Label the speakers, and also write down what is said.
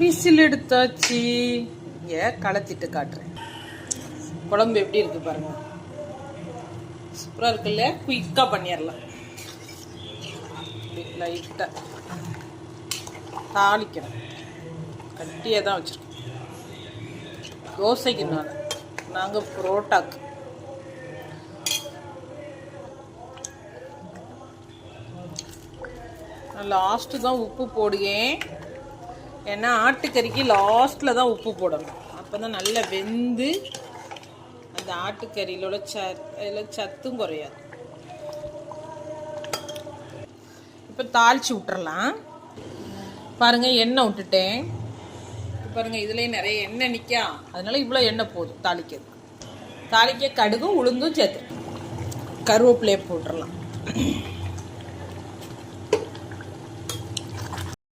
Speaker 1: Whistle எடுத்தாச்சு. இங்கே கலத்திட்டு காட்டுறேன். குழம்பு எப்படி இருக்கு பாருங்க. சூப்பராக இருக்குல்ல. குயிக்காக பண்ணிடலாம். லைட்டாக தாளிக்கணும். கட்டியாக தான் வச்சுருக்கோம். தோசைக்கு நாங்கள் புரோட்டாக்கு. லாஸ்ட்டு தான் உப்பு போடுவேன். ஏன்னா ஆட்டுக்கறிக்கு லாஸ்ட்டில் தான் உப்பு போடணும். அப்போ தான் நல்லா வெந்து அந்த ஆட்டுக்கறியிலோட சத்தும் குறையாது. இப்போ தாளித்து விட்டுறலாம். பாருங்கள், எண்ணெய் விட்டுட்டேன். பாருங்கள், இதுலேயே நிறைய எண்ணெய் நிற்கா. அதனால இவ்வளோ எண்ணெய் போதும் தாளிக்கிறது. தாளிக்க கடுகும் உளுந்தும் சேர்த்து கருவேப்பிலையை போட்டுடலாம்.